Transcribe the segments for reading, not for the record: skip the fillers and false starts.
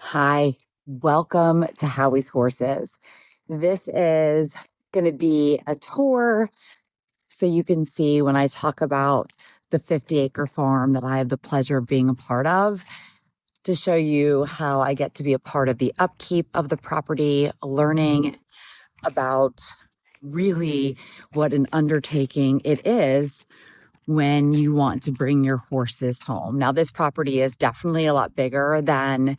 Hi, welcome to Howie's Horses. This is going to be a tour so you can see when I talk about the 50-acre farm that I have the pleasure of being a part of, to show you how I get to be a part of the upkeep of the property, learning about really what an undertaking it is when you want to bring your horses home. Now, this property is definitely a lot bigger than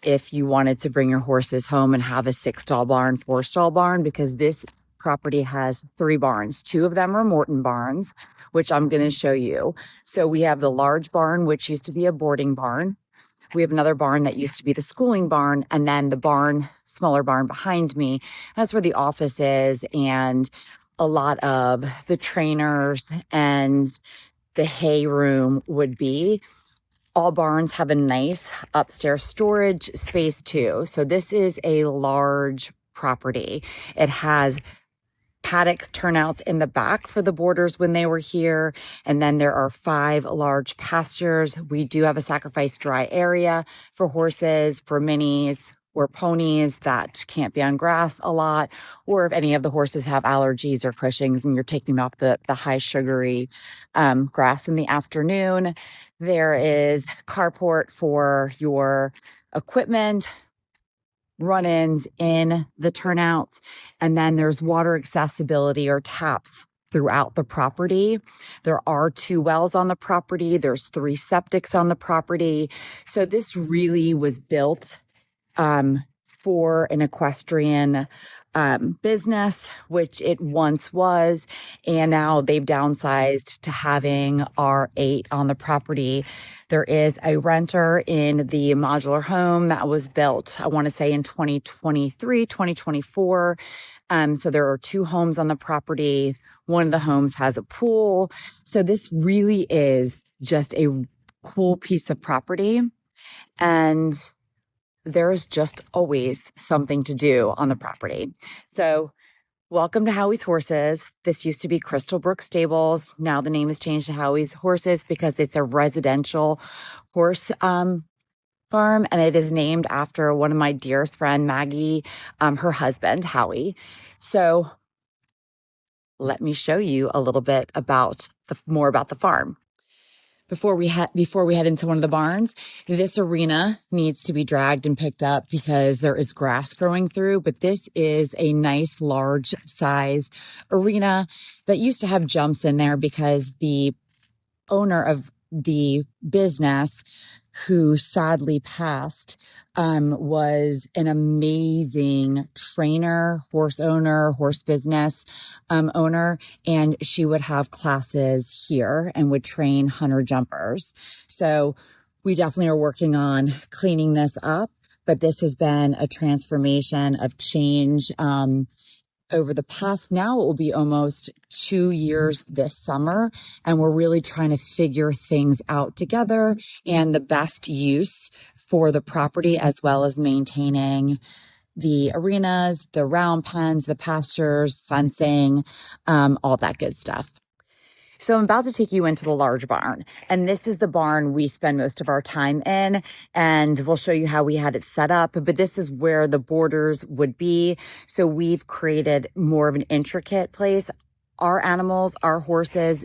if you wanted to bring your horses home and have a 6-stall barn, 4-stall barn, because this property has 3 barns. 2 of them are Morton barns, which I'm going to show you. So we have the large barn, which used to be a boarding barn. We have another barn that used to be the schooling barn, and then the barn, smaller barn behind me, that's where the office is, and a lot of the trainers and the hay room would be. All barns have a nice upstairs storage space too. So this is a large property. It has paddocks turnouts in the back for the boarders when they were here. And then there are 5 large pastures. We do have a sacrifice dry area for horses, for minis or ponies that can't be on grass a lot, or if any of the horses have allergies or Cushing's and you're taking off the high sugary grass in the afternoon. There is carport for your equipment, run-ins in the turnouts, and then there's water accessibility or taps throughout the property. There are 2 wells on the property. There's 3 septics on the property. So this really was built for an equestrian business, which it once was, and now they've downsized to having R8 on the property. There is a renter in the modular home that was built, I want to say in 2023, 2024. So there are 2 homes on the property. One of the homes has a pool. So this really is just a cool piece of property. And there's just always something to do on the property. So welcome to Howie's Horses. This used to be Crystal Brook Stables. Now the name has changed to Howie's Horses because it's a residential horse farm, and it is named after one of my dearest friend, Maggie, her husband, Howie. So let me show you a little bit about more about the farm. Before we head into one of the barns, this arena needs to be dragged and picked up because there is grass growing through, but this is a nice large size arena that used to have jumps in there because the owner of the business, who sadly passed, was an amazing trainer, horse owner, horse business owner, and she would have classes here and would train hunter jumpers. So we definitely are working on cleaning this up, but this has been a transformation of change over the past, now it will be almost 2 years this summer, and we're really trying to figure things out together and the best use for the property, as well as maintaining the arenas, the round pens, the pastures, fencing, all that good stuff. So I'm about to take you into the large barn, and this is the barn we spend most of our time in, and we'll show you how we had it set up, but this is where the boarders would be. So we've created more of an intricate place. Our animals, our horses,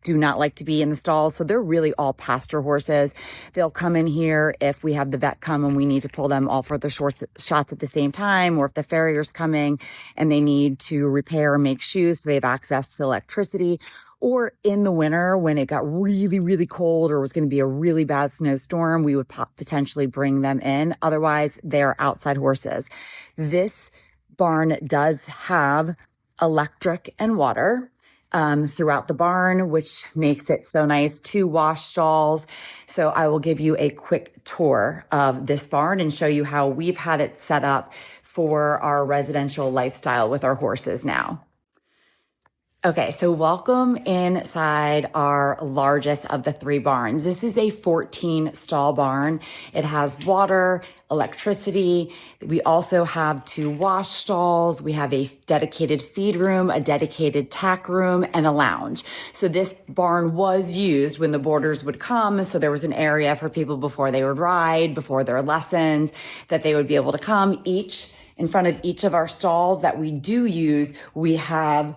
do not like to be in the stalls, so they're really all pasture horses. They'll come in here if we have the vet come and we need to pull them all for the shots at the same time, or if the farrier's coming and they need to repair or make shoes so they have access to electricity, or in the winter when it got really, really cold or was going to be a really bad snowstorm, we would potentially bring them in. Otherwise, they're outside horses. This barn does have electric and water throughout the barn, which makes it so nice. 2 wash stalls. So I will give you a quick tour of this barn and show you how we've had it set up for our residential lifestyle with our horses now. Okay, so welcome inside our largest of the three barns. This is a 14 stall barn. It has water, electricity. We also have 2 wash stalls. We have a dedicated feed room, a dedicated tack room, and a lounge. So this barn was used when the boarders would come. So there was an area for people before they would ride, before their lessons, that they would be able to come. In front of each of our stalls that we do use, we have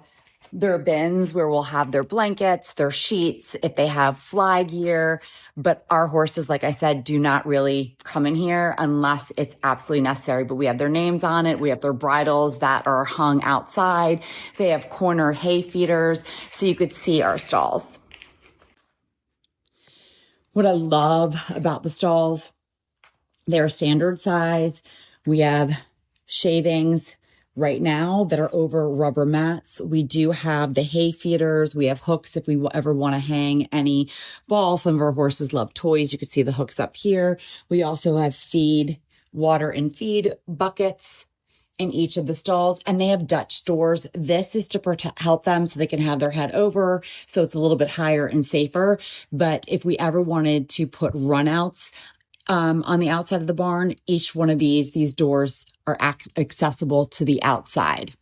their bins where we'll have their blankets, their sheets, if they have fly gear. But our horses, like I said, do not really come in here unless it's absolutely necessary. But we have their names on it. We have their bridles that are hung outside. They have corner hay feeders, so you could see our stalls. What I love about the stalls, they're standard size. We have shavings right now that are over rubber mats. We do have the hay feeders. We have hooks if we ever want to hang any balls. Some of our horses love toys. You can see the hooks up here. We also have water and feed buckets in each of the stalls, and they have Dutch doors. This is to help them so they can have their head over, so it's a little bit higher and safer. But if we ever wanted to put runouts on the outside of the barn, each one of these doors are accessible to the outside.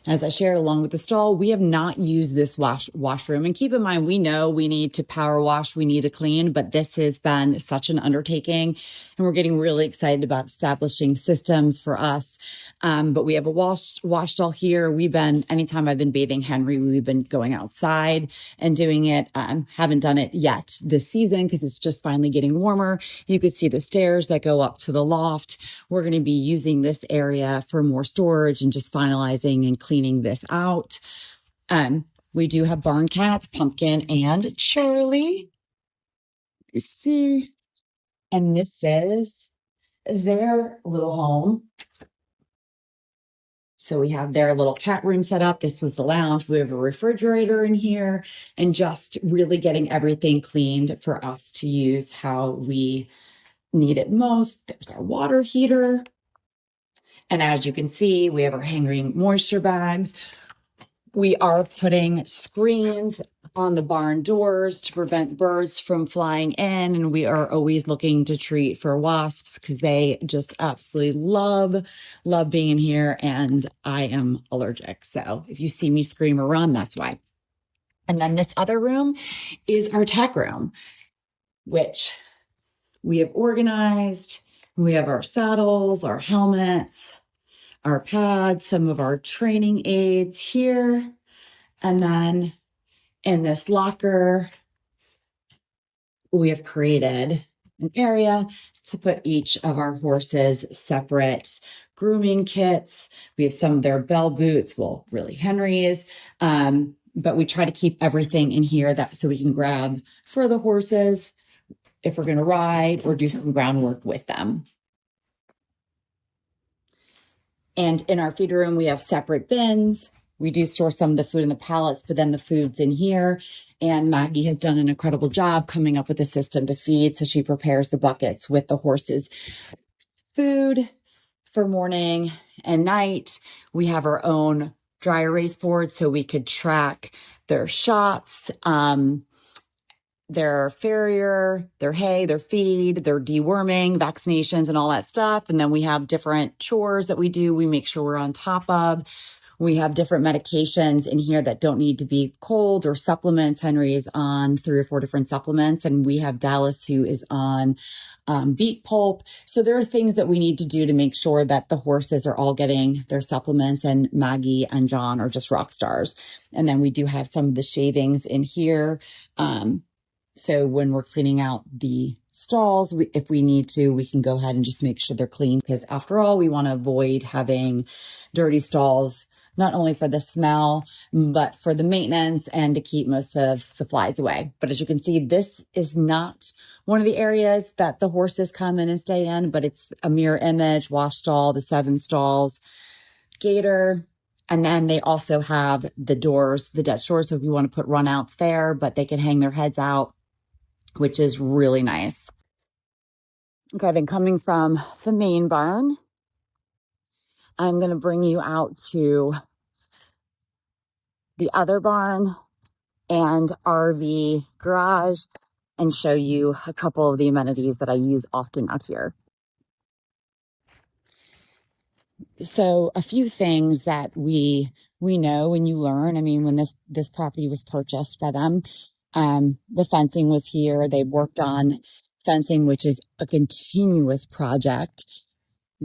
As I shared along with the stall, we have not used this washroom. And keep in mind, we know we need to power wash, we need to clean, but this has been such an undertaking. And we're getting really excited about establishing systems for us. But we have a wash stall here. Anytime I've been bathing Henry, we've been going outside and doing it. Haven't done it yet this season because it's just finally getting warmer. You could see the stairs that go up to the loft. We're going to be using this area for more storage and just finalizing and cleaning this out. We do have barn cats, Pumpkin and Charlie. You see, and this is their little home. So we have their little cat room set up. This was the lounge. We have a refrigerator in here, and just really getting everything cleaned for us to use how we need it most. There's our water heater. And as you can see, we have our hanging moisture bags. We are putting screens on the barn doors to prevent birds from flying in. And we are always looking to treat for wasps because they just absolutely love being in here. And I am allergic. So if you see me scream or run, that's why. And then this other room is our tech room, which we have organized. We have our saddles, our helmets, our pads, some of our training aids here. And then in this locker, we have created an area to put each of our horses' separate grooming kits. We have some of their bell boots, well, really Henry's, but we try to keep everything in here so we can grab for the horses if we're going to ride or do some groundwork with them. And in our feed room, we have separate bins. We do store some of the food in the pallets, but then the food's in here. And Maggie has done an incredible job coming up with a system to feed. So she prepares the buckets with the horses' food for morning and night. We have our own dry erase board so we could track their shots, their farrier, their hay, their feed, their deworming, vaccinations, and all that stuff. And then we have different chores that we do. We make sure we're on top of. We have different medications in here that don't need to be cold, or supplements. Henry is on 3 or 4 different supplements, and we have Dallas who is on beet pulp. So there are things that we need to do to make sure that the horses are all getting their supplements, and Maggie and John are just rock stars. And then we do have some of the shavings in here. So when we're cleaning out the stalls, if we need to, we can go ahead and just make sure they're clean, because after all, we want to avoid having dirty stalls, not only for the smell, but for the maintenance and to keep most of the flies away. But as you can see, this is not one of the areas that the horses come in and stay in, but it's a mirror image, wash stall, the 7 stalls, gator. And then they also have the doors, the Dutch doors. So if you want to put runouts there, but they can hang their heads out, which is really nice. Okay, then coming from the main barn, I'm going to bring you out to the other barn and RV garage and show you a couple of the amenities that I use often out here. So a few things that we know when you learn. I mean, when this property was purchased by them, the fencing was here. They worked on fencing, which is a continuous project.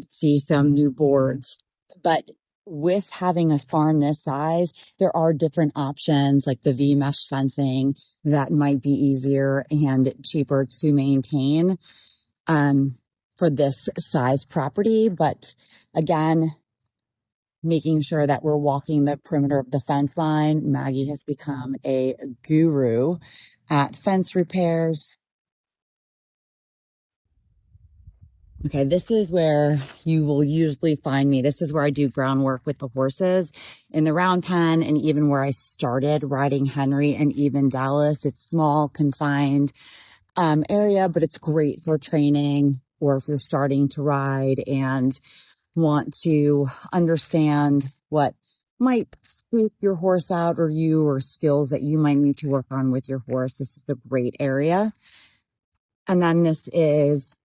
See some new boards, but with having a farm this size, there are different options like the V-mesh fencing that might be easier and cheaper to maintain for this size property. But again, making sure that we're walking the perimeter of the fence line. Maggie has become a guru at fence repairs. Okay, this is where you will usually find me. This is where I do groundwork with the horses in the round pen, and even where I started riding Henry and even Dallas. It's small, confined area, but it's great for training, or if you're starting to ride and want to understand what might spook your horse out, or skills that you might need to work on with your horse. This is a great area. And then this is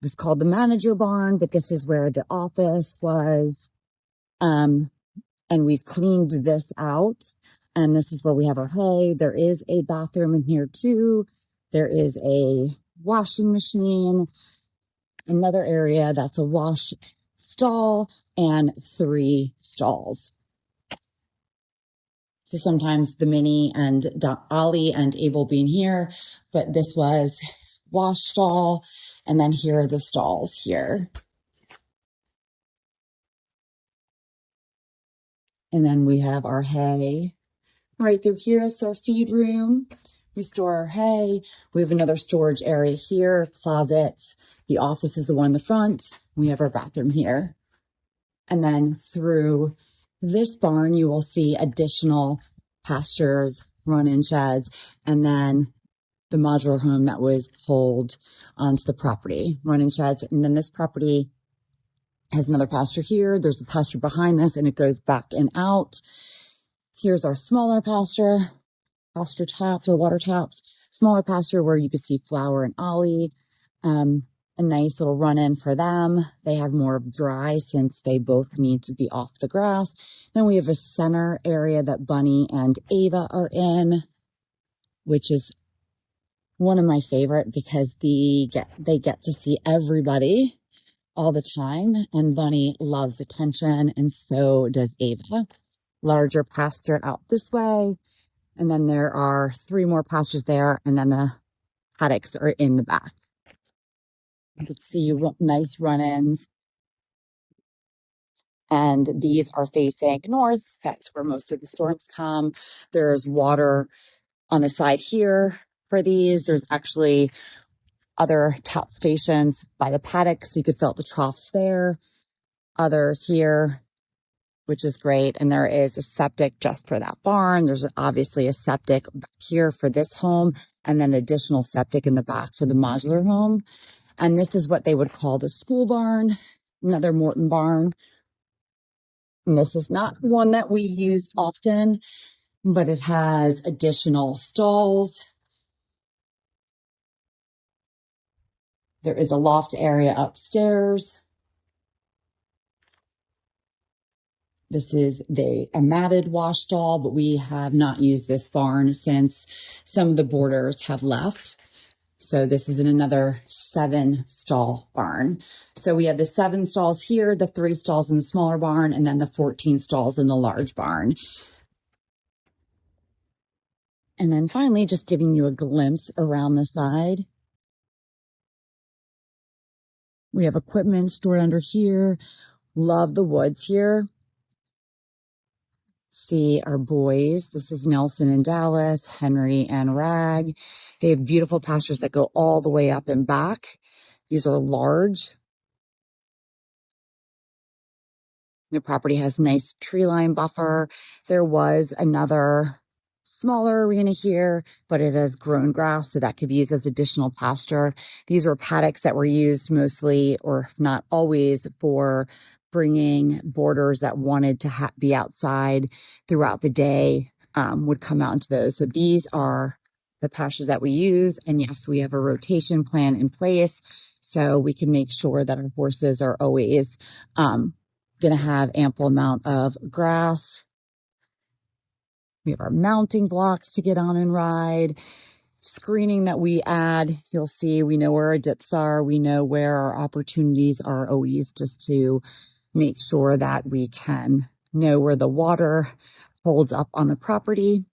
it's called the manager barn, but this is where the office was. And we've cleaned this out. And this is where we have our hay. There is a bathroom in here too. There is a washing machine, another area that's a wash stall, and 3 stalls. So sometimes the Minnie and Ollie and Abel being here, but this was wash stall, and then here are the stalls here. And then we have our hay. Right through here is our feed room. We store our hay. We have another storage area here, closets. The office is the one in the front. We have our bathroom here. And then through this barn, you will see additional pastures, run-in sheds, and then the modular home that was pulled onto the property, run-in sheds. And then this property has another pasture here. There's a pasture behind this, and it goes back and out. Here's our smaller pasture taps or water taps, smaller pasture where you could see Flower and Ollie. A nice little run-in for them. They have more of dry since they both need to be off the grass. Then we have a center area that Bunny and Ava are in, which is one of my favorite because they get to see everybody all the time, and Bunny loves attention, and so does Ava. Larger pasture out this way, and then there are 3 more pastures there, and then the paddocks are in the back. You can see nice run-ins. And these are facing north. That's where most of the storms come. There's water on the side here for these. There's actually other tap stations by the paddocks, so you could fill up the troughs there. Others here, which is great. And there is a septic just for that barn. There's obviously a septic back here for this home, and then additional septic in the back for the modular home. And this is what they would call the school barn, another Morton barn. And this is not one that we use often, but it has additional stalls. There is a loft area upstairs. This is a matted wash stall, but we have not used this barn since some of the boarders have left. So this is in another 7-stall barn. So we have the 7 stalls here, the 3 stalls in the smaller barn, and then the 14 stalls in the large barn. And then finally, just giving you a glimpse around the side. We have equipment stored under here. Love the woods here. See our boys. This is Nelson and Dallas, Henry and Rag. They have beautiful pastures that go all the way up and back. These are large. The property has nice tree line buffer. There was another smaller arena here, but it has grown grass, so that could be used as additional pasture. These were paddocks that were used mostly, or if not always, for bringing boarders that wanted to be outside throughout the day would come out into those. So these are the pastures that we use. And yes, we have a rotation plan in place so we can make sure that our horses are always going to have ample amount of grass. We have our mounting blocks to get on and ride. Screening that we add, you'll see we know where our dips are. We know where our opportunities are always, just to make sure that we can know where the water holds up on the property.